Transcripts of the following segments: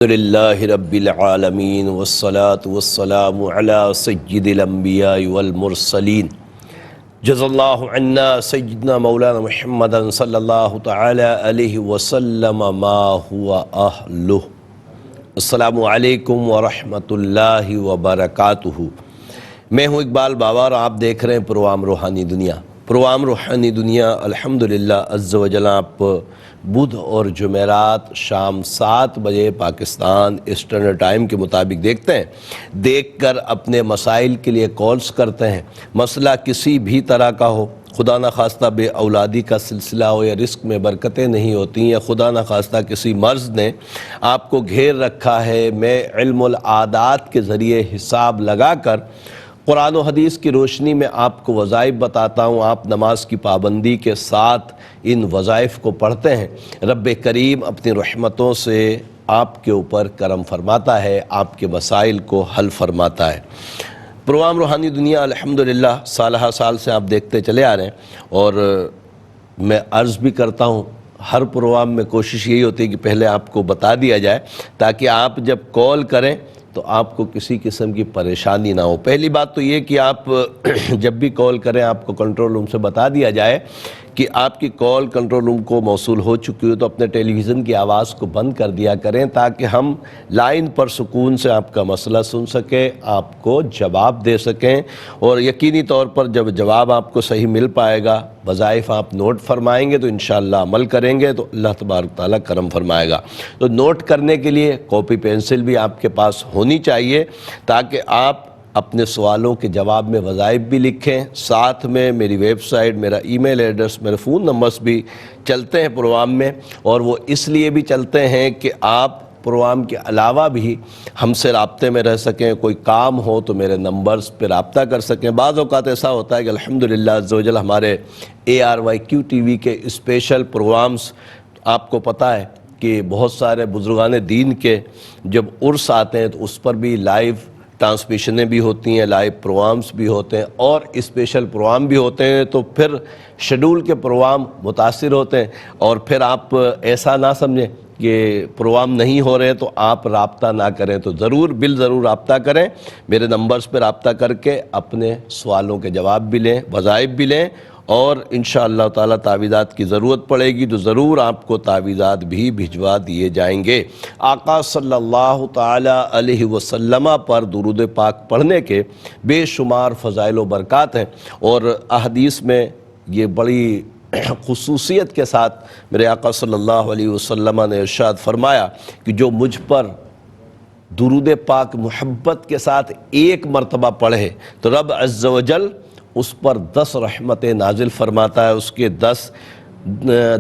للہ رب العالمین والصلاة والسلام علی سید الانبیاء والمرسلین جزا اللہ عنا سیدنا مولانا محمد صلی اللہ تعالی علیہ وسلم ما ہوا اہلہ۔ السلام علیکم ورحمۃ اللہ وبرکاتہ۔ میں ہوں اقبال بابا اور آپ دیکھ رہے ہیں پروگرام روحانی دنیا۔ پروگرام روحانی دنیا الحمدللہ عز و جل آپ بدھ اور جمعرات شام 7 بجے پاکستان ایسٹرن ٹائم کے مطابق دیکھتے ہیں۔ دیکھ کر اپنے مسائل کے لیے کالز کرتے ہیں۔ مسئلہ کسی بھی طرح کا ہو، خدا نخواستہ بے اولادی کا سلسلہ ہو یا رزق میں برکتیں نہیں ہوتی، یا خدا نخواستہ کسی مرض نے آپ کو گھیر رکھا ہے، میں علم العادات کے ذریعے حساب لگا کر قرآن و حدیث کی روشنی میں آپ کو وظائف بتاتا ہوں۔ آپ نماز کی پابندی کے ساتھ ان وظائف کو پڑھتے ہیں، رب کریم اپنی رحمتوں سے آپ کے اوپر کرم فرماتا ہے، آپ کے مسائل کو حل فرماتا ہے۔ پروگرام روحانی دنیا الحمدللہ سالہ سال سے آپ دیکھتے چلے آ رہے ہیں، اور میں عرض بھی کرتا ہوں ہر پروگرام میں کوشش یہی ہوتی ہے کہ پہلے آپ کو بتا دیا جائے تاکہ آپ جب کال کریں تو آپ کو کسی قسم کی پریشانی نہ ہو۔ پہلی بات تو یہ کہ آپ جب بھی کال کریں آپ کو کنٹرول روم سے بتا دیا جائے کہ آپ کی کال کنٹرول روم کو موصول ہو چکی ہو تو اپنے ٹیلی ویژن کی آواز کو بند کر دیا کریں تاکہ ہم لائن پر سکون سے آپ کا مسئلہ سن سکیں، آپ کو جواب دے سکیں، اور یقینی طور پر جب جواب آپ کو صحیح مل پائے گا، وظائف آپ نوٹ فرمائیں گے تو انشاءاللہ عمل کریں گے تو اللہ تبارک تعالیٰ کرم فرمائے گا۔ تو نوٹ کرنے کے لیے کاپی پینسل بھی آپ کے پاس ہونی چاہیے تاکہ آپ اپنے سوالوں کے جواب میں وظائف بھی لکھیں، ساتھ میں میری ویب سائٹ، میرا ای میل ایڈریس، میرے فون نمبرز بھی چلتے ہیں پروگرام میں، اور وہ اس لیے بھی چلتے ہیں کہ آپ پروگرام کے علاوہ بھی ہم سے رابطے میں رہ سکیں، کوئی کام ہو تو میرے نمبرز پہ رابطہ کر سکیں۔ بعض اوقات ایسا ہوتا ہے کہ الحمدللہ عز و جل ہمارے ARYQ TV کے اسپیشل پروگرامز، آپ کو پتہ ہے کہ بہت سارے بزرگان دین کے جب عرس آتے ہیں تو اس پر بھی لائیو ٹرانسمیشنیں بھی ہوتی ہیں، لائیو پروگرامز بھی ہوتے ہیں، اور اسپیشل پروگرام بھی ہوتے ہیں، تو پھر شیڈول کے پروگرام متاثر ہوتے ہیں، اور پھر آپ ایسا نہ سمجھیں کہ پروگرام نہیں ہو رہے تو آپ رابطہ نہ کریں، تو ضرور ضرور رابطہ کریں، میرے نمبرز پہ رابطہ کر کے اپنے سوالوں کے جواب بھی لیں، وظائف بھی لیں، اور انشاءاللہ تعالیٰ تعویذات کی ضرورت پڑے گی تو ضرور آپ کو تعویذات بھی بھجوا دیے جائیں گے۔ آقا صلی اللہ تعالی علیہ وسلم پر درود پاک پڑھنے کے بے شمار فضائل و برکات ہیں، اور احادیث میں یہ بڑی خصوصیت کے ساتھ میرے آقا صلی اللہ علیہ وسلم نے ارشاد فرمایا کہ جو مجھ پر درود پاک محبت کے ساتھ ایک مرتبہ پڑھے تو رب عز و جل اس پر 10 رحمتیں نازل فرماتا ہے، اس کے 10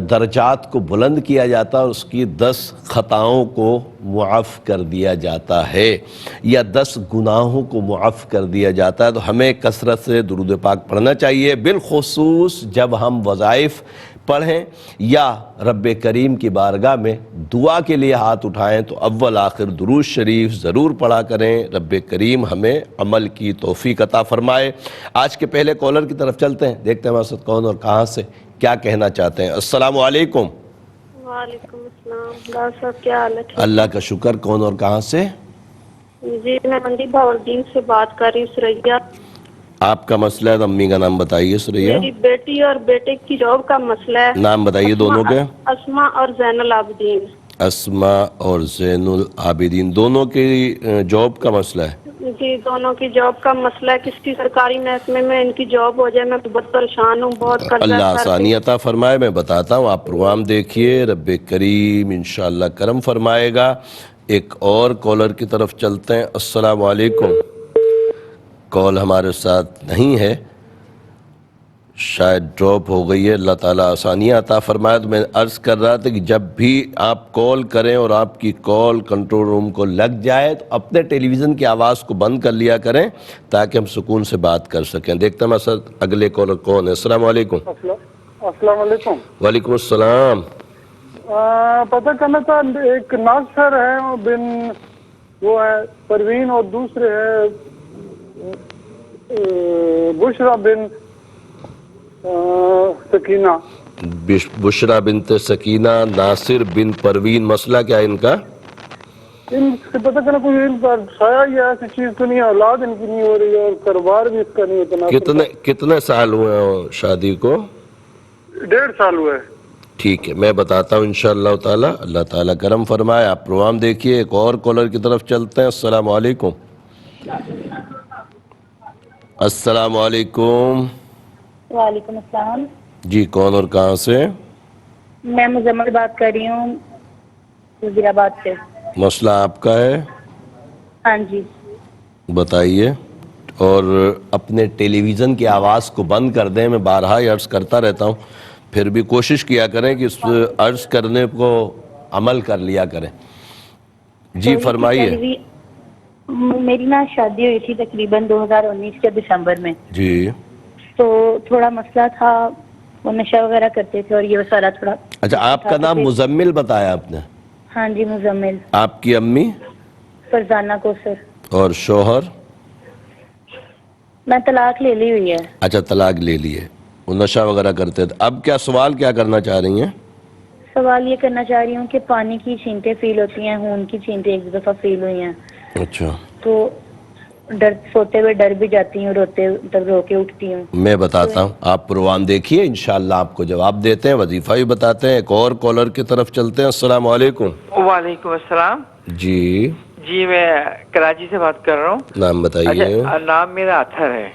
درجات کو بلند کیا جاتا ہے، اور اس کی 10 خطاؤں کو معاف کر دیا جاتا ہے، یا 10 گناہوں کو معاف کر دیا جاتا ہے۔ تو ہمیں کثرت سے درود پاک پڑھنا چاہیے، بالخصوص جب ہم وظائف پڑھیں یا رب کریم کی بارگاہ میں دعا کے لیے ہاتھ اٹھائیں تو اول آخر درود شریف ضرور پڑھا کریں۔ رب کریم ہمیں عمل کی توفیق عطا فرمائے۔ آج کے پہلے کالر کی طرف چلتے ہیں، دیکھتے ہیں ہمارے ساتھ کون اور کہاں سے کیا کہنا چاہتے ہیں۔ السلام علیکم۔ وعلیکم السلام۔ ڈاکٹر صاحب کیا حال ہے؟ اللہ کا شکر۔ کون اور کہاں سے؟ جی میں منڈی بہاولدین سے بات کر رہی ہوں، سریا۔ آپ کا مسئلہ ہے تو امی کا نام بتائیے۔ سریا، میری بیٹی اور بیٹے کی جاب کا مسئلہ ہے۔ نام بتائیے دونوں کے۔ اسما اور زین العابدین۔ اسما اور زین العابدین، دونوں کی جاب کا مسئلہ ہے؟ جی دونوں کی جاب کا مسئلہ ہے، کسی سرکاری محکمے میں ان کی جاب ہو جائے، میں بہت پریشان ہوں، بہت قرضہ اللہ سر پہ۔ آسانی عطا فرمائے۔ میں بتاتا ہوں، آپ پروگرام دیکھیے، رب کریم انشاءاللہ کرم فرمائے گا۔ ایک اور کالر کی طرف چلتے ہیں۔ السلام علیکم۔ کال ہمارے ساتھ نہیں ہے، شاید ڈراپ ہو گئی ہے۔ اللہ تعالیٰ آسانیاں عطا فرمائے۔ تو میں عرض کر رہا تھا کہ جب بھی آپ کال کریں اور آپ کی کال کنٹرول روم کو لگ جائے تو اپنے ٹیلی ویژن کی آواز کو بند کر لیا کریں تاکہ ہم سکون سے بات کر سکیں۔ دیکھتے ہیں ہمارے ساتھ اگلے کالر کون ہے۔ السلام علیکم۔ السلام علیکم۔ وعلیکم السلام۔ پتہ کرنا تھا، ایک ناصر ہے بن وہ ہے پروین، اور دوسرے ہے بشرا بن سکینہ۔ بشرا بنت سکینہ، ناصر بن پروین، مسئلہ کیا ہے ان کا؟ ان سے پتہ کرنا کوئی ان پر سایہ یا ایسی چیز تو نہیں ہے، اولاد ان کی نہیں ہو رہی ہے اور کاروبار بھی اس کا نہیں اتنا. کتنے سال ہوئے ہیں شادی کو؟ 1.5 سال ہوا ہے. ٹھیک ہے، میں بتاتا ہوں انشاءاللہ تعالی. اللہ تعالیٰ کرم فرمائے. آپ پروگرام دیکھیے. ایک اور کالر کی طرف چلتے ہیں. السلام علیکم. السلام علیکم. وعلیکم السلام. جی کون اور کہاں سے؟ میں مزمل بات کر رہی ہوں وزیر آباد سے. مسئلہ آپ کا ہے؟ ہاں جی. بتائیے. اور اپنے ٹیلی ویژن کی آواز کو بند کر دیں. میں بارہا عرض کرتا رہتا ہوں، پھر بھی کوشش کیا کریں کہ اس عرض کرنے کو عمل کر لیا کریں. جی فرمائیے. میری نا شادی ہوئی تھی تقریباً 2019 کے دسمبر میں. جی. تو تھوڑا مسئلہ تھا، وہ نشہ وغیرہ کرتے تھے اور یہ سارا تھوڑا. اچھا، آپ کا نام مزمل بتایا آپ نے؟ ہاں جی مزمل. آپ کی امی؟ فرزانہ کوثر. اور شوہر؟ میں طلاق لے لی ہوئی ہے. اچھا طلاق لے لی ہے. وہ نشہ وغیرہ کرتے تھے. اب کیا سوال کیا کرنا چاہ رہی ہیں؟ سوال یہ کرنا چاہ رہی ہوں کہ پانی کی چھینٹیں فیل ہوتی ہیں، خون کی چھینٹیں ایک دفعہ فیل ہوئی ہیں. اچھا. تو سوتے ہوئے ڈر بھی جاتی ہوں، رو کے اٹھتی ہوں. میں بتاتا ہوں، آپ پروگرام دیکھیے، انشاءاللہ آپ کو جواب دیتے ہیں، وظیفہ بھی بتاتے ہیں. ایک اور کالر کی طرف چلتے ہیں. السلام علیکم. وعلیکم السلام. جی میں کراچی سے بات کر رہا ہوں. نام بتائیے. اچھا، نام میرا اطہر ہے.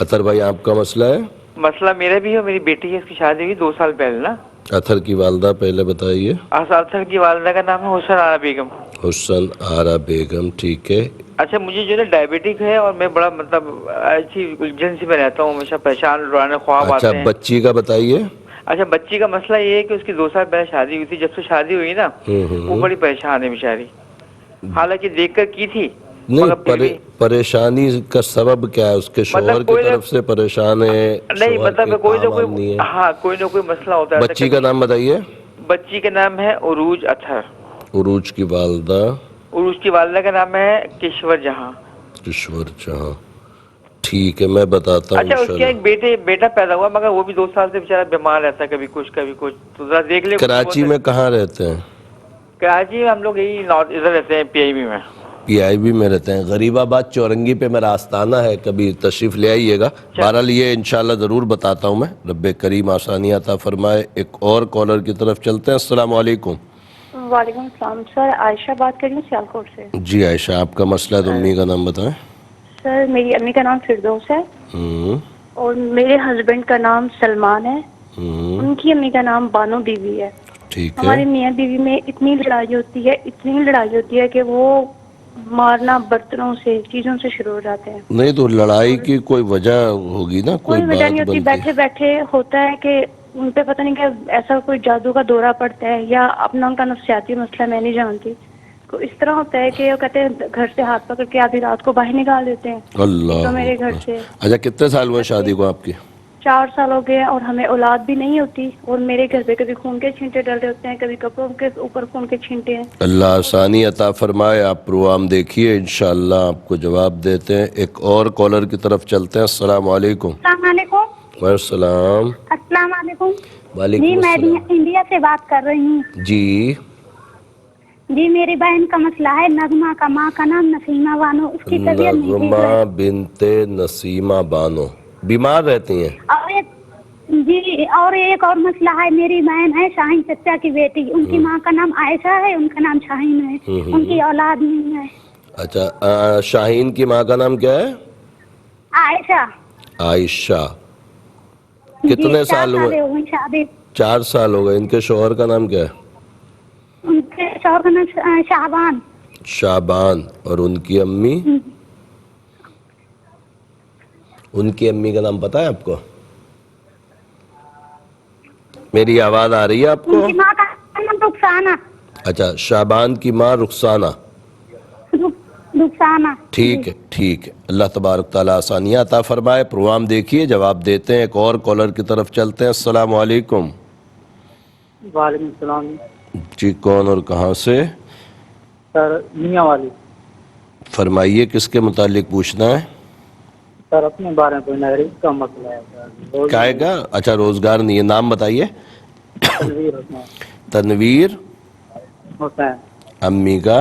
اطہر بھائی، آپ کا مسئلہ ہے؟ مسئلہ میرا بھی ہے، میری بیٹی ہے، اس کی شادی ہوئی 2 سال پہلے نا. اطہر کی والدہ پہلے بتائیے. اطہر کی والدہ کا نام ہے حسن آرا بیگم. حسن آرا بیگم، ٹھیک ہے. اچھا، مجھے جو ہے ڈائبٹک ہے اور میں بڑا ایسی الجھن سی میں رہتا ہوں، ہمیشہ پریشان روزانہ خواب آتے ہیں. اچھا بچی کا بتائیے. اچھا، بچی کا مسئلہ یہ ہے کہ اس کی 2 سال پہلے شادی ہوئی تھی. جب سے شادی ہوئی نا وہ بڑی پریشان ہے بیچاری. حالانکہ دیکھ کر کی تھی. نہیں، پریشانی کا سبب کیا ہے؟ اس کے شوہر کی طرف سے پریشان ہے؟ نہیں، مطلب کوئی نہ کوئی مسئلہ ہوتا ہے. بچی کا نام بتائیے. بچی کا نام ہے عروج اطہر. عروج کی والدہ؟ عروج کی والدہ کا نام ہے کشور جہاں. کشور جہاں، ٹھیک ہے، میں بتاتا ہوں. اچھا، اس کے ایک بیٹا پیدا ہوا، مگر وہ بھی 2 سال سے بیچارہ بیمار رہتا ہے، کبھی کچھ کبھی کچھ. تو ذرا دیکھ لیں. کراچی میں کہاں رہتے ہیں؟ کراچی میں ہم لوگ یہی ادھر رہتے ہیں، پی آئی بی میں. پی آئی بی میں رہتے ہیں. غریب آباد چورنگی پہ میرا آستانہ ہے، کبھی تشریف لے آئیے گا. بہرحال یہ انشاءاللہ ضرور بتاتا ہوں میں. رب کریم آسانی عطا فرمائے. ایک اور کالر کی طرف چلتے ہیں. السلام علیکم. وعلیکم السلام. سر عائشہ بات کر رہی ہوں سیالکوٹ سے. جی عائشہ، آپ کا مسئلہ ہے تو امی کا نام بتائیں. سر میری امی کا نام فردوس ہے اور میرے ہسبینڈ کا نام سلمان ہے. ان کی امی کا نام بانو بیوی ہے. ٹھیک ہے. ہمارے میاں بیوی میں اتنی لڑائی ہوتی ہے کہ وہ مارنا برتنوں سے، چیزوں سے شروع ہو جاتے ہیں. نہیں تو لڑائی کی کوئی وجہ ہوگی نا، کوئی وجہ نہیں بات ہوتی. بیٹھے بیٹھے ہوتا ہے کہ ان پہ پتہ نہیں کہ ایسا کوئی جادو کا دورہ پڑتا ہے یا اپنا ان کا نفسیاتی مسئلہ میں نہیں جانتی. تو اس طرح ہوتا ہے کہ وہ کہتے ہیں گھر سے ہاتھ پکڑ کے آدھی رات کو باہر نکال دیتے ہیں. اللہ تو میرے گھر سے. اچھا، کتنے سال ہوئے شادی کو آپ کی؟ 4 سال ہو گئے اور ہمیں اولاد بھی نہیں ہوتی. اور میرے گھر پہ کبھی خون کے چھینٹے ڈل رہے ہوتے ہیں، کبھی کپڑوں کے اوپر خون کے چھینٹے ہیں. اللہ آسانی عطا فرمائے. آپ پروگرام دیکھیے، انشاءاللہ آپ کو جواب دیتے ہیں. ایک اور کالر کی طرف چلتے ہیں. السلام علیکم. السلام علیکم. وعلیکم السلام. السلام علیکم. وعلیکم السلام. میں انڈیا سے بات کر رہی ہوں. جی میری بہن کا مسئلہ ہے نغمہ کا. ماں کا نام نسیمہ بانو. اس کی طبیعت نہیں ٹھیک ہے. نغمہ بنت نسیمہ بانو بیمار رہتی ہیں. اور ایک اور مسئلہ ہے. میری بہن ہے شاہین چچا کی بیٹی. ان کی ماں کا نام عائشہ ہے، ان کا نام شاہین ہے. ان کی اولاد نہیں ہے. اچھا، شاہین کی ماں کا نام کیا ہے؟ عائشہ. عائشہ. کتنے سال ہوئے؟ 4 سال ہو گئے. ان کے شوہر کا نام کیا ہے؟ ان کے شوہر کا نام شعبان. شعبان. اور ان کی امی؟ ان کی امی کا نام پتہ ہے آپ کو؟ میری آواز آ رہی ہے آپ کو؟ ان کی ماں کا نام رخسانہ. اچھا، شعبان کی ماں رخسانہ. رخسانہ. ٹھیک ہے، ٹھیک ہے. اللہ تبارک تعالیٰ آسانیاں عطا فرمائے. پروگرام دیکھیے، جواب دیتے ہیں. ایک اور کالر کی طرف چلتے ہیں. السلام علیکم. وعلیکم السلام. جی کون اور کہاں سے؟ سر میاں والی. فرمائیے، کس کے متعلق پوچھنا ہے؟ سر اپنے بارے میں کوئی نظری کا مسئلہ ہے سر. کائے کا؟ اچھا، روزگار نہیں ہے. نام بتائیے. تنویر حسین. تنویر. حسین. امی کا؟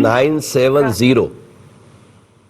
970।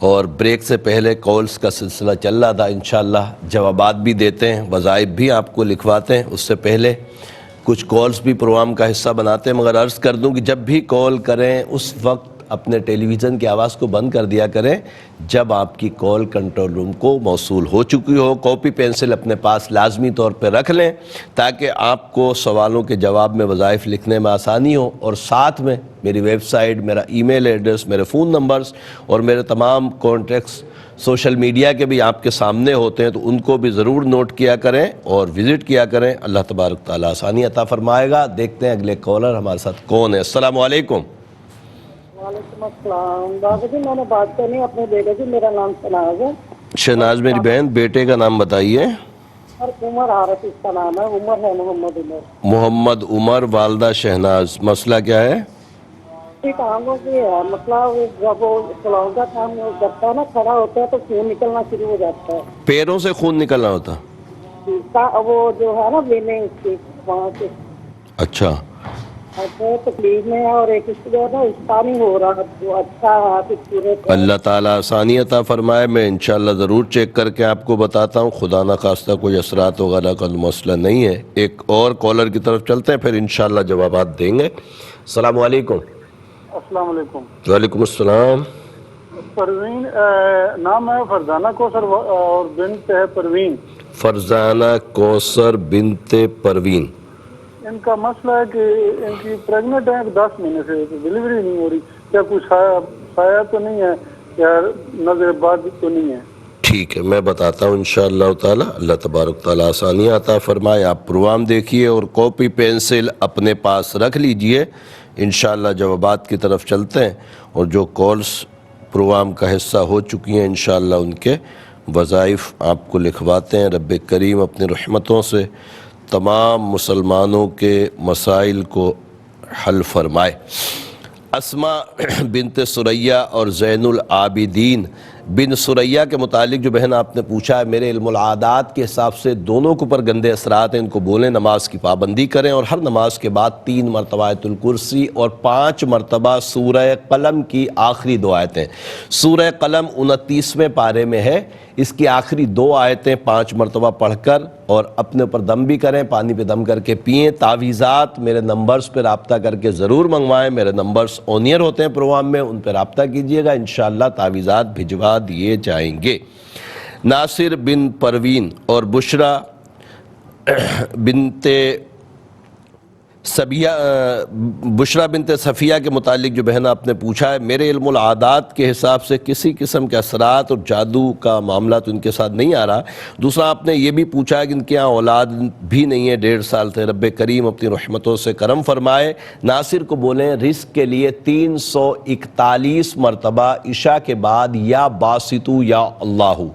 اور بریک سے پہلے کالز کا سلسلہ چل رہا تھا، انشاءاللہ جوابات بھی دیتے ہیں، وظائف بھی آپ کو لکھواتے ہیں، اس سے پہلے کچھ کالز بھی پروگرام کا حصہ بناتے ہیں، مگر عرض کر دوں کہ جب بھی کال کریں اس وقت اپنے ٹیلی ویژن کی آواز کو بند کر دیا کریں جب آپ کی کال کنٹرول روم کو موصول ہو چکی ہو۔ کاپی پینسل اپنے پاس لازمی طور پہ رکھ لیں تاکہ آپ کو سوالوں کے جواب میں وظائف لکھنے میں آسانی ہو، اور ساتھ میں میری ویب سائٹ، میرا ای میل ایڈریس، میرے فون نمبرز اور میرے تمام کانٹیکٹس سوشل میڈیا کے بھی آپ کے سامنے ہوتے ہیں، تو ان کو بھی ضرور نوٹ کیا کریں اور وزٹ کیا کریں۔ اللہ تبارک تعالیٰ آسانی عطا فرمائے گا۔ دیکھتے ہیں اگلے کالر ہمارے ساتھ کون ہے۔ السلام علیکم۔ وعلیکم السلام بابا جی، میں نے بات کرنی اپنے بیٹے کی، میرا نام شہناز ہے۔ شہناز میری بہن، بیٹے کا نام بتائیے۔ عمر عارف اس کا نام ہے، عمر ہے محمد عمر۔ محمد عمر، والدہ شہناز، مسئلہ کیا ہے؟ ٹانگوں کی ہے مسئلہ، جب وہ چلاؤں کا کام کرتا ہے نا، کھڑا ہوتا ہے تو خون نکلنا شروع ہو جاتا ہے، پیروں سے خون نکلنا ہوتا؟ وہ جو ہے نا وینے اس کی وہاں سے اچھا، تکلیف میں ہے، اور ایک اس جو ہے نا اسکانی ہو رہا ہے، جو اچھا ہے پورے۔ اللہ تعالیٰ آسانی عطا فرمائے۔ میں انشاءاللہ ضرور چیک کر کے آپ کو بتاتا ہوں، خدا نخواستہ کوئی اثرات وغیرہ کا مسئلہ نہیں ہے۔ ایک اور کالر کی طرف چلتے ہیں، پھر انشاءاللہ جوابات دیں گے۔ السلام علیکم۔ السلام علیکم۔ وعلیکم السلام۔ پروین نام ہے فرزانہ کوثر اور بنت ہے پروین۔ فرزانہ کوثر بنت پروین۔ ان کا مسئلہ ہے کہ ان کی پریگننٹ ہے 10 مہینے سے، ڈلیوری نہیں ہو رہی، کیا کچھ سایہ تو نہیں ہے یا نظر باد تو نہیں ہے؟ ٹھیک ہے، میں بتاتا ہوں انشاءاللہ تعالیٰ۔ اللہ تبارک تعالیٰ آسانی عطا فرمائے۔ آپ پروگرام دیکھیے اور کاپی پینسل اپنے پاس رکھ لیجئے، انشاءاللہ جوابات کی طرف چلتے ہیں، اور جو کالز پروگرام کا حصہ ہو چکی ہیں انشاءاللہ ان کے وظائف آپ کو لکھواتے ہیں۔ رب کریم اپنی رحمتوں سے تمام مسلمانوں کے مسائل کو حل فرمائے۔ اسماء بنت سریہ اور زین العابدین بن سریہ کے متعلق جو بہن آپ نے پوچھا ہے، میرے علم العادات کے حساب سے دونوں کے اوپر گندے اثرات ہیں، ان کو بولیں نماز کی پابندی کریں، اور ہر نماز کے بعد 3 مرتبہ آیت الکرسی اور 5 مرتبہ سورہ قلم کی آخری 2 آیتیں۔ سورہ قلم 29ویں پارے میں ہے، اس کی آخری 2 آیتیں 5 مرتبہ پڑھ کر اور اپنے اوپر دم بھی کریں، پانی پہ دم کر کے پئیں۔ تعویذات میرے نمبرز پہ رابطہ کر کے ضرور منگوائیں، میرے نمبرز آن ایئر ہوتے ہیں پروگرام میں، ان پہ رابطہ کیجئے گا، انشاءاللہ تعویذات بھجوا دیے جائیں گے۔ ناصر بن پروین اور بشرا بنت صفیہ کے متعلق جو بہن آپ نے پوچھا ہے، میرے علم العادات کے حساب سے کسی قسم کے اثرات اور جادو کا معاملہ تو ان کے ساتھ نہیں آ رہا۔ دوسرا آپ نے یہ بھی پوچھا ہے کہ ان کے یہاں اولاد بھی نہیں ہے 1.5 سال سے، رب کریم اپنی رحمتوں سے کرم فرمائے۔ ناصر کو بولیں رزق کے لیے 341 مرتبہ عشاء کے بعد یا باسطو یا اللہ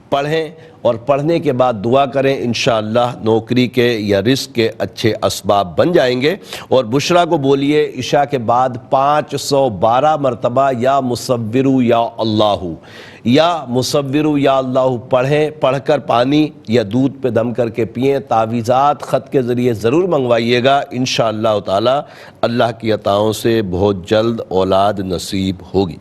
پڑھیں، اور پڑھنے کے بعد دعا کریں، انشاءاللہ نوکری کے یا رزق کے اچھے اسباب بن جائیں گے۔ اور بشرا کو بولیے عشاء کے بعد 512 مرتبہ یا مصورو یا اللہ پڑھیں، پڑھ کر پانی یا دودھ پہ دم کر کے پئیں۔ تعویذات خط کے ذریعے ضرور منگوائیے گا، انشاءاللہ تعالی اللہ کی عطاؤں سے بہت جلد اولاد نصیب ہوگی۔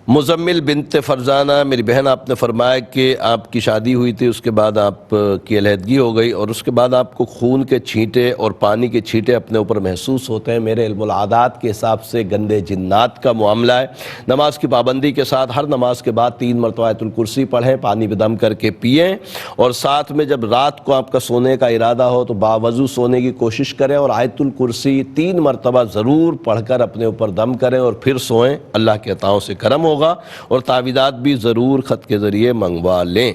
مزمل بنت فرزانہ، میری بہن آپ نے فرمایا کہ آپ کی شادی ہوئی تھی، اس کے بعد آپ کی علیحدگی ہو گئی، اور اس کے بعد آپ کو خون کے چھینٹے اور پانی کے چھینٹے اپنے اوپر محسوس ہوتے ہیں۔ میرے علم العادات کے حساب سے گندے جنات کا معاملہ ہے۔ نماز کی پابندی کے ساتھ ہر نماز کے بعد 3 مرتبہ آیت الکرسی پڑھیں، پانی پہ دم کر کے پئیں، اور ساتھ میں جب رات کو آپ کا سونے کا ارادہ ہو تو باوضو سونے کی کوشش کریں، اور آیت الکرسی 3 مرتبہ ضرور پڑھ کر اپنے اوپر دم کریں اور پھر سوئیں، اللہ کے عطاؤں سے کرم ہوگا۔ اور تعویذات بھی ضرور خط کے ذریعے منگوا لیں۔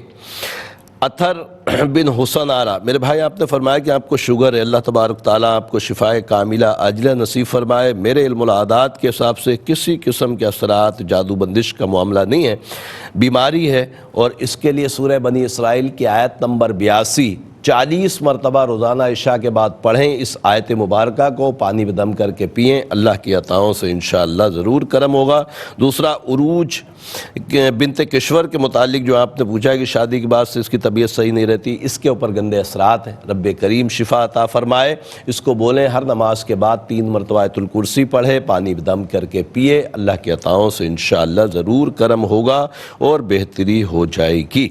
اطہر بن حسن آرا، میرے بھائی آپ نے فرمایا کہ آپ کو شوگر ہے، اللہ تبارک تعالیٰ آپ کو شفائے کاملہ عاجلہ نصیب فرمائے۔ میرے علم العادات کے حساب سے کسی قسم کے اثرات جادو بندش کا معاملہ نہیں ہے، بیماری ہے، اور اس کے لیے سورہ بنی اسرائیل کی آیت نمبر 82 40 مرتبہ روزانہ عشاء کے بعد پڑھیں اس آیت مبارکہ کو، پانی میں دم کر کے پئیں، اللہ کی عطاؤں سے انشاءاللہ ضرور کرم ہوگا۔ دوسرا، عروج بنت کشور کے متعلق جو آپ نے پوچھا ہے کہ شادی کے بعد سے اس کی طبیعت صحیح نہیں رہتی، اس کے اوپر گندے اثرات ہیں، رب کریم شفا عطا فرمائے۔ اس کو بولیں ہر نماز کے بعد 3 مرتبہ آیت الکرسی پڑھے، پانی میں دم کر کے پیے، اللہ کی عطاؤں سے انشاءاللہ ضرور کرم ہوگا اور بہتری ہو جائے گی۔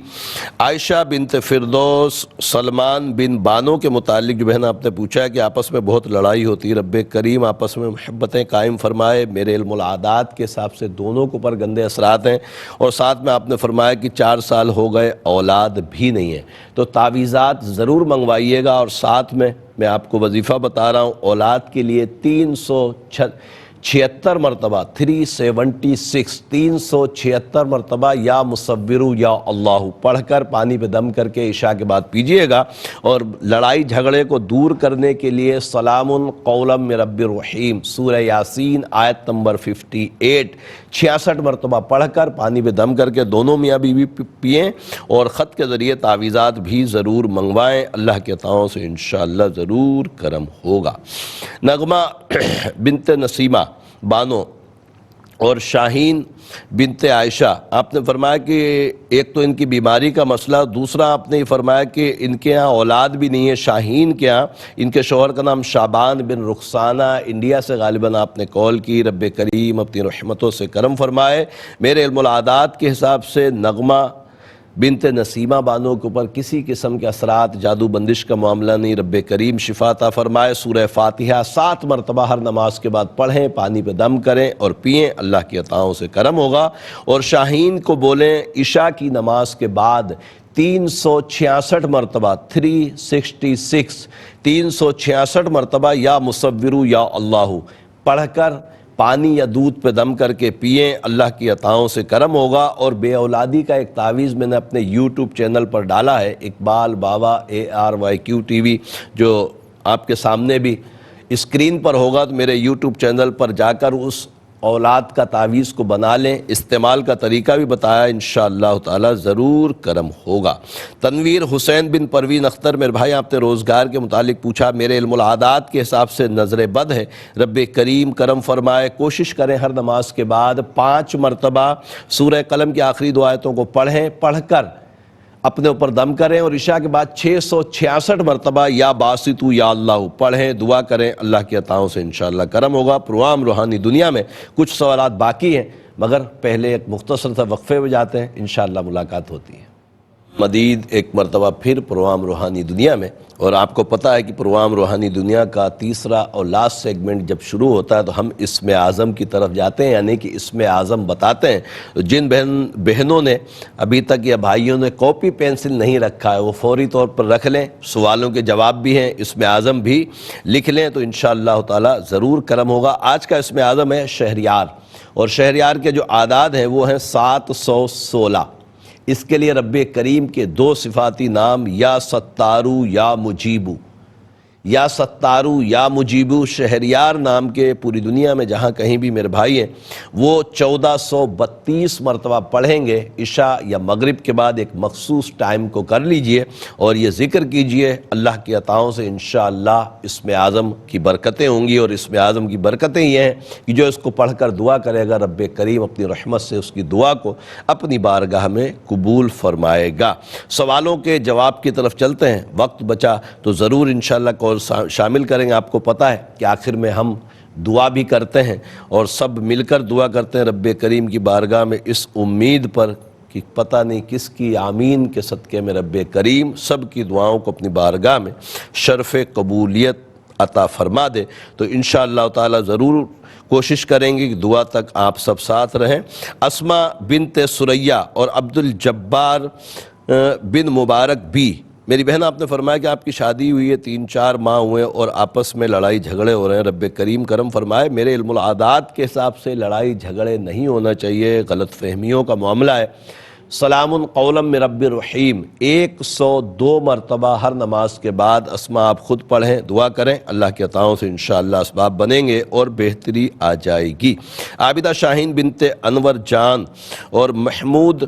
عائشہ بنت فردوس سلمان بن بانو کے متعلق جو بہن آپ نے پوچھا ہے کہ آپس میں بہت لڑائی ہوتی ہے، رب کریم آپس میں محبتیں قائم فرمائے۔ میرے علم العادات کے حساب سے دونوں کے اوپر گندے اثرات ہیں، اور ساتھ میں آپ نے فرمایا کہ 4 سال ہو گئے اولاد بھی نہیں ہے، تو تعویذات ضرور منگوائیے گا، اور ساتھ میں آپ کو وظیفہ بتا رہا ہوں، اولاد کے لیے 376 مرتبہ 376 مرتبہ یا مصورو یا اللہ پڑھ کر پانی پہ دم کر کے عشاء کے بعد پیجئے گا۔ اور لڑائی جھگڑے کو دور کرنے کے لیے سلام قولا من رب الرحیم سورہ یاسین آیت نمبر 58 66 مرتبہ پڑھ کر پانی پہ دم کر کے دونوں میاں بیوی پئیں، اور خط کے ذریعے تعویذات بھی ضرور منگوائیں، اللہ کے عطاؤں سے انشاءاللہ ضرور کرم ہوگا۔ نغمہ بنت نسیمہ بانو اور شاہین بنت عائشہ، آپ نے فرمایا کہ ایک تو ان کی بیماری کا مسئلہ، دوسرا آپ نے یہ فرمایا کہ ان کے ہاں اولاد بھی نہیں ہے۔ شاہین کے ہاں ان کے شوہر کا نام شعبان بن رخسانہ، انڈیا سے غالباً آپ نے کال کی، رب کریم اپنی رحمتوں سے کرم فرمائے۔ میرے علم العادات کے حساب سے نغمہ بنت نسیمہ بانو کے اوپر کسی قسم کے اثرات جادو بندش کا معاملہ نہیں، رب کریم شفا عطا فرمائے۔ سورہ فاتحہ 7 مرتبہ ہر نماز کے بعد پڑھیں، پانی پہ دم کریں اور پئیں، اللہ کی عطاؤں سے کرم ہوگا۔ اور شاہین کو بولیں عشاء کی نماز کے بعد 366 مرتبہ 366 مرتبہ یا مصورو یا اللہ پڑھ کر پانی یا دودھ پہ دم کر کے پئیں، اللہ کی عطاؤں سے کرم ہوگا۔ اور بے اولادی کا ایک تعویذ میں نے اپنے یوٹیوب چینل پر ڈالا ہے، اقبال بابا ARYQ TV، جو آپ کے سامنے بھی اسکرین پر ہوگا، تو میرے یوٹیوب چینل پر جا کر اس اولاد کا تعویذ کو بنا لیں، استعمال کا طریقہ بھی بتایا، انشاءاللہ تعالی ضرور کرم ہوگا۔ تنویر حسین بن پروین اختر، میرے بھائی آپ نے روزگار کے متعلق پوچھا، میرے علم العادات کے حساب سے نظر بد ہے، رب کریم کرم فرمائے۔ کوشش کریں ہر نماز کے بعد 5 مرتبہ سورہ قلم کی آخری 2 آیتوں کو پڑھیں، پڑھ کر اپنے اوپر دم کریں، اور عشاء کے بعد 666 مرتبہ یا باسطو یا اللہ پڑھیں، دعا کریں، اللہ کی عطاؤں سے انشاءاللہ کرم ہوگا۔ پروگرام روحانی دنیا میں کچھ سوالات باقی ہیں، مگر پہلے ایک مختصر سا وقفے میں جاتے ہیں، انشاءاللہ ملاقات ہوتی ہے مزید ایک مرتبہ پھر پروگرام روحانی دنیا میں۔ اور آپ کو پتہ ہے کہ پروگرام روحانی دنیا کا تیسرا اور لاسٹ سیگمنٹ جب شروع ہوتا ہے تو ہم اسم اعظم کی طرف جاتے ہیں، یعنی کہ اسم اعظم بتاتے ہیں۔ جن بہنوں نے ابھی تک یا بھائیوں نے کاپی پینسل نہیں رکھا ہے، وہ فوری طور پر رکھ لیں، سوالوں کے جواب بھی ہیں، اسم اعظم بھی لکھ لیں، تو انشاءاللہ تعالی ضرور کرم ہوگا۔ آج کا اسم اعظم ہے شہریار، اور شہریار کے جو اعداد ہیں وہ ہیں 716۔ اس کے لیے رب کریم کے 2 صفاتی نام، یا ستارو یا مجیبو، یا ستارو یا مجیبو، شہریار نام کے پوری دنیا میں جہاں کہیں بھی میرے بھائی ہیں وہ 1432 مرتبہ پڑھیں گے۔ عشاء یا مغرب کے بعد ایک مخصوص ٹائم کو کر لیجئے اور یہ ذکر کیجئے، اللہ کی عطاؤں سے انشاءاللہ اسم اعظم کی برکتیں ہوں گی۔ اور اسم اعظم کی برکتیں یہ ہیں کہ جو اس کو پڑھ کر دعا کرے گا، رب کریم اپنی رحمت سے اس کی دعا کو اپنی بارگاہ میں قبول فرمائے گا۔ سوالوں کے جواب کی طرف چلتے ہیں، وقت بچا تو ضرور انشاءاللہ کال شامل کریں گے۔ آپ کو پتہ ہے کہ آخر میں ہم دعا بھی کرتے ہیں اور سب مل کر دعا کرتے ہیں رب کریم کی بارگاہ میں، اس امید پر کہ پتہ نہیں کس کی آمین کے صدقے میں رب کریم سب کی دعاؤں کو اپنی بارگاہ میں شرف قبولیت عطا فرما دے۔ تو انشاءاللہ تعالی ضرور کوشش کریں گے کہ دعا تک آپ سب ساتھ رہیں۔ اسما بنت سریہ اور عبد الجبار بن مبارک بھی، میری بہن آپ نے فرمایا کہ آپ کی شادی ہوئی ہے، 3-4 ماہ ہوئے اور آپس میں لڑائی جھگڑے ہو رہے ہیں، رب کریم کرم فرمائے۔ میرے علم العادات کے حساب سے لڑائی جھگڑے نہیں ہونا چاہیے، غلط فہمیوں کا معاملہ ہے۔ سلام قولا من رب الرحیم 102 مرتبہ ہر نماز کے بعد اسما آپ خود پڑھیں، دعا کریں، اللہ کی عطاؤں سے انشاءاللہ اسباب بنیں گے اور بہتری آ جائے گی۔ عابدہ شاہین بنت انور جان اور محمود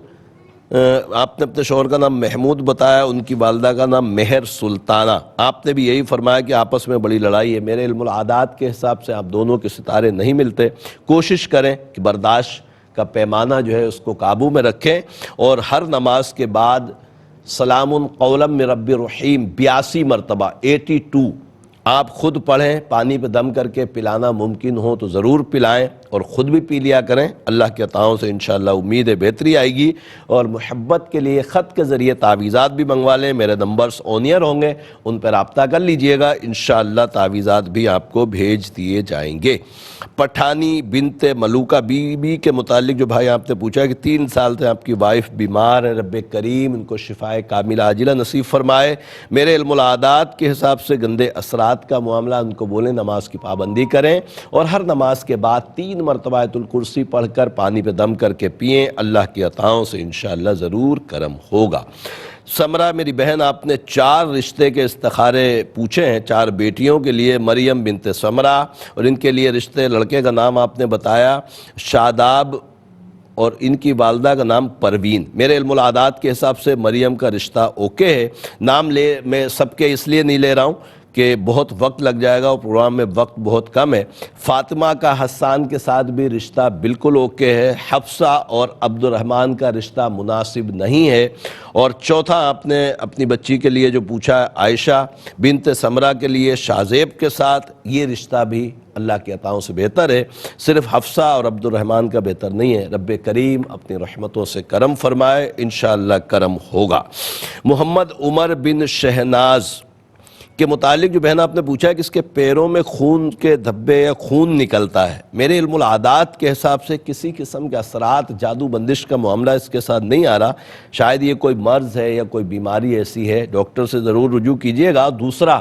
آپ نے اپنے شوہر کا نام محمود بتایا، ان کی والدہ کا نام مہر سلطانہ، آپ نے بھی یہی فرمایا کہ آپس میں بڑی لڑائی ہے۔ میرے علم العادات کے حساب سے آپ دونوں کے ستارے نہیں ملتے، کوشش کریں کہ برداشت کا پیمانہ جو ہے اس کو قابو میں رکھیں، اور ہر نماز کے بعد سلام قولا من رب الرحیم 82 مرتبہ 82 آپ خود پڑھیں، پانی پہ دم کر کے پلانا ممکن ہو تو ضرور پلائیں، اور خود بھی پی لیا کریں۔ اللہ کے عطاؤں سے انشاءاللہ امید ہے بہتری آئے گی۔ اور محبت کے لیے خط کے ذریعے تعویذات بھی منگوا لیں، میرے نمبرز آن ایئر ہوں گے، ان پر رابطہ کر لیجئے گا، انشاءاللہ تعویذات بھی آپ کو بھیج دیے جائیں گے۔ پٹھانی بنت ملوکہ بی بی کے متعلق جو بھائی آپ نے پوچھا ہے کہ 3 سال سے آپ کی وائف بیمار ہے، رب کریم ان کو شفائے کاملہ عاجلہ نصیب فرمائے۔ میرے علم العادات کے حساب سے گندے اثرات کا معاملہ، ان کو بولیں نماز کی پابندی کریں، اور ہر نماز کے بعد 3 مرتبہ آیت الکرسی پڑھ کر پانی پہ دم کر کے پئیں، اللہ کی عطاؤں سے انشاءاللہ ضرور کرم ہوگا۔ سمرہ میری بہن، آپ نے 4 رشتے کے استخارے پوچھے ہیں، 4 بیٹیوں کے لیے، مریم بنت سمرہ، اور ان کے لیے رشتے، لڑکے کا نام آپ نے بتایا شاداب، اور ان کی والدہ کا نام پروین۔ میرے علم العادات کے حساب سے مریم کا رشتہ اوکے ہے۔ نام میں سب کے اس لیے نہیں لے رہا ہوں کہ بہت وقت لگ جائے گا، اور پروگرام میں وقت بہت کم ہے۔ فاطمہ کا حسان کے ساتھ بھی رشتہ بالکل اوکے ہے۔ حفصہ اور عبد الرحمن کا رشتہ مناسب نہیں ہے۔ اور چوتھا آپ نے اپنی بچی کے لیے جو پوچھا ہے، عائشہ بنت سمرہ کے لیے شاذیب کے ساتھ، یہ رشتہ بھی اللہ کی عطاؤں سے بہتر ہے، صرف حفصہ اور عبد الرحمن کا بہتر نہیں ہے۔ رب کریم اپنی رحمتوں سے کرم فرمائے، انشاءاللہ کرم ہوگا۔ محمد عمر بن شہناز کے متعلق جو بہن آپ نے پوچھا ہے کہ اس کے پیروں میں خون کے دھبے یا خون نکلتا ہے، میرے علم العادات کے حساب سے کسی قسم کے اثرات، جادو بندش کا معاملہ اس کے ساتھ نہیں آ رہا، شاید یہ کوئی مرض ہے یا کوئی بیماری ایسی ہے، ڈاکٹر سے ضرور رجوع کیجئے گا۔ دوسرا،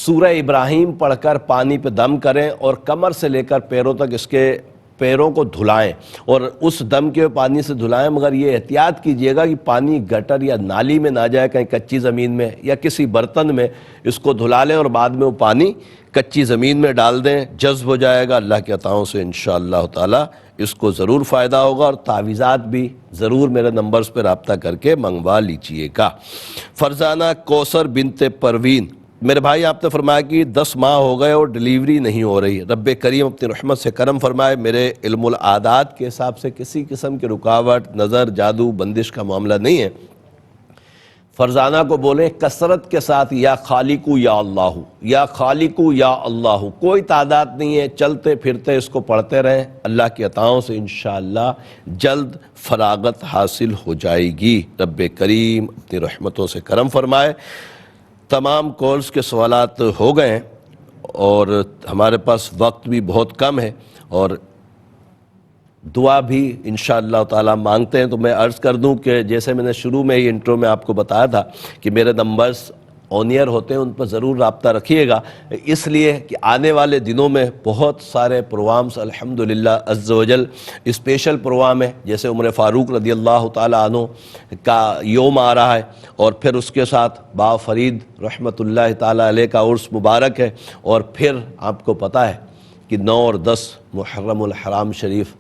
سورہ ابراہیم پڑھ کر پانی پہ دم کریں، اور کمر سے لے کر پیروں تک اس کے پیروں کو دھلائیں، اور اس دم کے پانی سے دھلائیں، مگر یہ احتیاط کیجئے گا کہ پانی گٹر یا نالی میں نہ جائے، کہیں کچی زمین میں یا کسی برتن میں اس کو دھلا لیں، اور بعد میں وہ پانی کچی زمین میں ڈال دیں، جذب ہو جائے گا۔ اللہ کے عطاؤں سے انشاءاللہ تعالی اس کو ضرور فائدہ ہوگا، اور تعویذات بھی ضرور میرے نمبرز پہ رابطہ کر کے منگوا لیجئے گا۔ فرزانہ کوثر بنت پروین، میرے بھائی آپ نے فرمایا کہ 10 ماہ ہو گئے اور ڈیلیوری نہیں ہو رہی، رب کریم اپنی رحمت سے کرم فرمائے۔ میرے علم العادات کے حساب سے کسی قسم کی رکاوٹ، نظر، جادو بندش کا معاملہ نہیں ہے۔ فرزانہ کو بولیں کثرت کے ساتھ یا خالقو یا اللہ، یا خالقو یا اللہ، کوئی تعداد نہیں ہے، چلتے پھرتے اس کو پڑھتے رہیں، اللہ کی عطاؤں سے انشاءاللہ جلد فراغت حاصل ہو جائے گی۔ رب کریم اپنی رحمتوں سے کرم فرمائے۔ تمام کالز کے سوالات ہو گئے ہیں، اور ہمارے پاس وقت بھی بہت کم ہے، اور دعا بھی انشاءاللہ تعالی مانگتے ہیں۔ تو میں عرض کر دوں کہ جیسے میں نے شروع میں ہی انٹرو میں آپ کو بتایا تھا کہ میرے نمبرز آن ایئر ہوتے ہیں، ان پر ضرور رابطہ رکھیے گا، اس لیے کہ آنے والے دنوں میں بہت سارے پروگرامز الحمدللہ عز و جل اسپیشل پروگرام ہے، جیسے عمر فاروق رضی اللہ تعالیٰ عنہ کا یوم آ رہا ہے، اور پھر اس کے ساتھ بابا فرید رحمۃ اللہ تعالیٰ علیہ کا عرس مبارک ہے، اور پھر آپ کو پتہ ہے کہ 9 اور 10 محرم الحرام شریف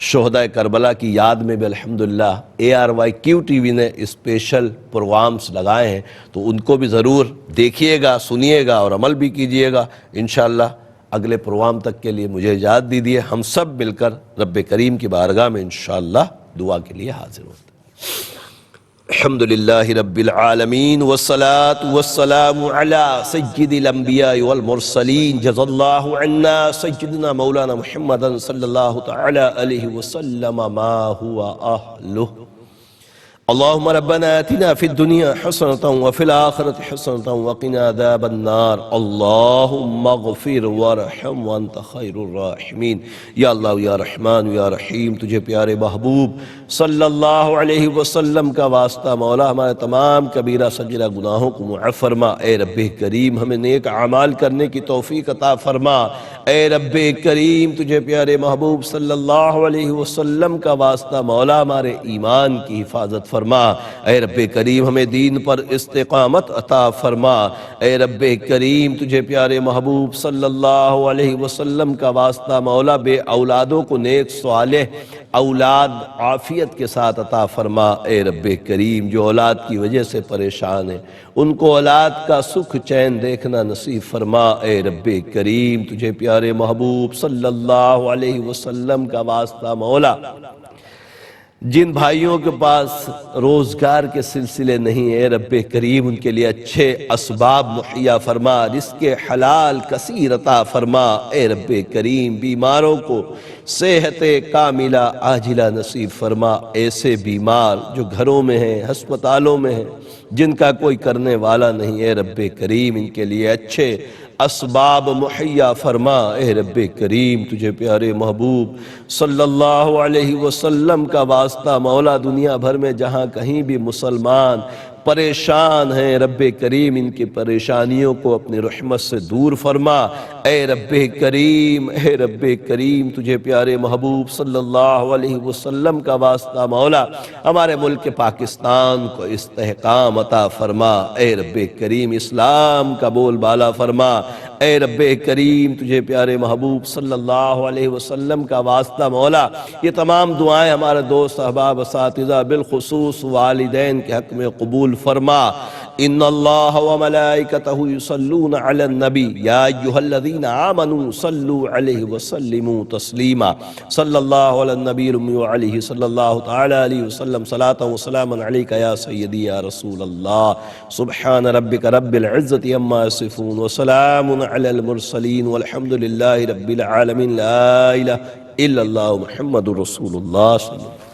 شہداء کربلا کی یاد میں بھی الحمدللہ ARYQ ٹی وی نے اسپیشل پروگرامز لگائے ہیں، تو ان کو بھی ضرور دیکھیے گا، سنیے گا، اور عمل بھی کیجیے گا۔ انشاءاللہ اگلے پروگرام تک کے لیے مجھے اجازت دیجیے، ہم سب مل کر رب کریم کی بارگاہ میں انشاءاللہ دعا کے لیے حاضر ہوتے ہیں۔ الحمدللہ رب العالمین والصلاة والسلام علی سید الانبیاء والمرسلین، جزا اللہ عنا سیدنا مولانا محمد صلی اللہ تعالی علیہ وسلم ما هو اہلہ۔ اللہم ربنا آتنا فی الدنیا حسنة وفی الآخرة حسنة وقنا عذاب النار، اللہم اغفر وارحم وانت خیر الراحمین۔ یا اللہ یا رحمان یا رحیم، تجھے پیارے محبوب صلی اللہ علیہ وسلم کا واسطہ مولا ہمارے تمام کبیرہ صغیرہ گناہوں کو معاف فرما۔ اے رب کریم ہمیں نیک اعمال کرنے کی توفیق عطا فرما۔ اے رب کریم تجھے پیارے محبوب صلی اللہ علیہ وسلم کا واسطہ مولا ہمارے ایمان کی حفاظت فرما۔ اے رب کریم ہمیں دین پر استقامت عطا فرما۔ اے رب کریم تجھے پیارے محبوب صلی اللہ علیہ وسلم کا واسطہ مولا بے اولادوں کو نیک صالح اولاد عافیت عافیت کے ساتھ عطا فرما اے رب کریم۔ جو اولاد کی وجہ سے پریشان ہیں ان کو اولاد کا سکھ چین دیکھنا نصیب فرما اے رب کریم۔ تجھے پیارے محبوب صلی اللہ علیہ وسلم کا واسطہ مولا، جن بھائیوں کے پاس روزگار کے سلسلے نہیں اے رب کریم ان کے لیے اچھے اسباب مہیا فرما، رزق حلال کثیر عطا فرما اے رب کریم۔ بیماروں کو صحت کاملہ عاجلہ نصیب فرما، ایسے بیمار جو گھروں میں ہیں، ہسپتالوں میں ہیں، جن کا کوئی کرنے والا نہیں اے رب کریم ان کے لیے اچھے اسباب مہیا فرما اے رب کریم۔ تجھے پیارے محبوب صلی اللہ علیہ وسلم کا واسطہ مولا، دنیا بھر میں جہاں کہیں بھی مسلمان پریشان ہیں رب کریم ان کی پریشانیوں کو اپنی رحمت سے دور فرما اے رب کریم۔ اے رب کریم تجھے پیارے محبوب صلی اللہ علیہ وسلم کا واسطہ مولا، ہمارے ملک پاکستان کو استحکام عطا فرما اے رب کریم، اسلام کا بول بالا فرما اے رب کریم۔ تجھے پیارے محبوب صلی اللہ علیہ وسلم کا واسطہ مولا، یہ تمام دعائیں ہمارے دوست احباب اساتذہ بالخصوص والدین کے حق میں قبول فرما۔ ان اللہ وملائکتہ یصلون علی النبی یا ایھا الذین آمنوا صلوا علیہ وسلموا تسلیما۔ صلی اللہ علی النبی الامی وعلیہ صلی اللہ تعالی علیہ وسلم صلاۃ وسلاما علیک یا سیدی یا رسول اللہ۔ سبحان ربک رب العزۃ عما یصفون وسلام علی المرسلین والحمد للہ رب العالمین۔ لا الہ الا اللہ محمد رسول اللہ صلی اللہ علیہ وسلم۔